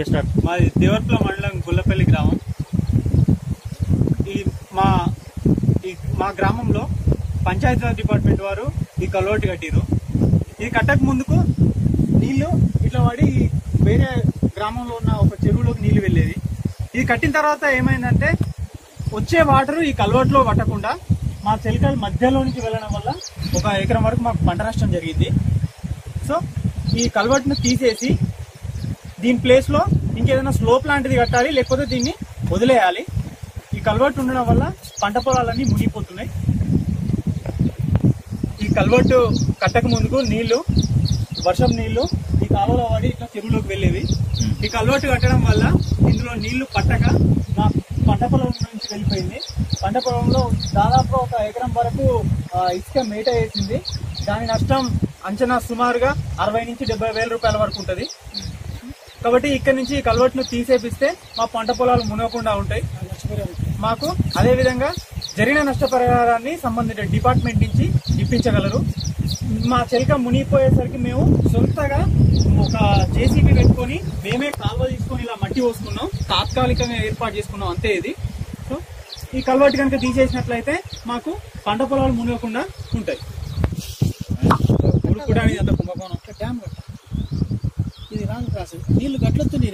Start. మాది దేవరపల్లి మండలం గుల్లపల్లి గ్రామం. ఈ మా గ్రామంలో పంచాయతీరాజ్ డిపార్ట్మెంట్ వారు ఈ కల్వర్ట్ కట్టిరు. ఇది కట్టక ముందుకు నీళ్లు ఇట్లా పడి వేరే గ్రామంలో ఉన్న ఒక చెరువులోకి నీళ్లు వెళ్ళేది. ఇది కట్టిన తర్వాత ఏమైందంటే వచ్చే వాటర్ ఈ కల్వర్ట్ లో పట్టకుండా మా చెలికల మధ్యలో నుంచి వెళ్ళడం వల్ల 1 ఎకరం వరకు మాకు పంట నష్టం జరిగింది. సో ఈ కల్వర్ట్ ను తీసేసి దీని ప్లేస్ లో ఇంకేదైనా స్లోప్ లాంటిది కట్టాలి, లేకపోతే దీన్ని వదిలేయాలి. ఈ కల్వర్ట్ ఉండడం వల్ల పంట పొలాలన్నీ మునిగిపోతున్నాయి. ఈ కల్వర్ట్ కట్టక ముందుకు నీళ్లు, వర్షం నీళ్లు ఈ కాలువలో పడి ఇట్లా చెరువులోకి వెళ్ళేవి. ఈ కల్వర్ట్ కట్టడం వల్ల ఇందులో నీళ్లు పట్టక మా పంట పొలం నుంచి వెళ్ళిపోయింది. పంట పొలంలో దాదాపు 1 ఎకరం వరకు ఇసుక మేట వేసింది. దాని నష్టం అంచనా సుమారుగా 60 నుంచి 70 వేల రూపాయల వరకు ఉంటుంది. కాబట్టి ఇక్కడ నుంచి ఈ కల్వర్ట్ ను తీసేపిస్తే మా పంట పొలాలు మునగకుండా ఉంటాయి. మాకు అదే విధంగా జరిగిన నష్టపరిహారాన్ని సంబంధిత డిపార్ట్మెంట్ నుంచి ఇప్పించగలరు. మా చెలిక మునిగిపోయేసరికి మేము సొంతగా ఒక జేసీబీ పెట్టుకొని మేమే కాలువ తీసుకొని ఇలా మట్టి పోసుకున్నాం, తాత్కాలికంగా ఏర్పాటు చేసుకున్నాం, అంతే ఇది. సో ఈ కల్వర్ట్ కనుక తీసేసినట్లయితే మాకు పంట పొలాలు మునగకుండా ఉంటాయి. డ్యామ్ ఇది రాంగ్ ప్రాసెస్. నీళ్లు గట్లొస్తుంది.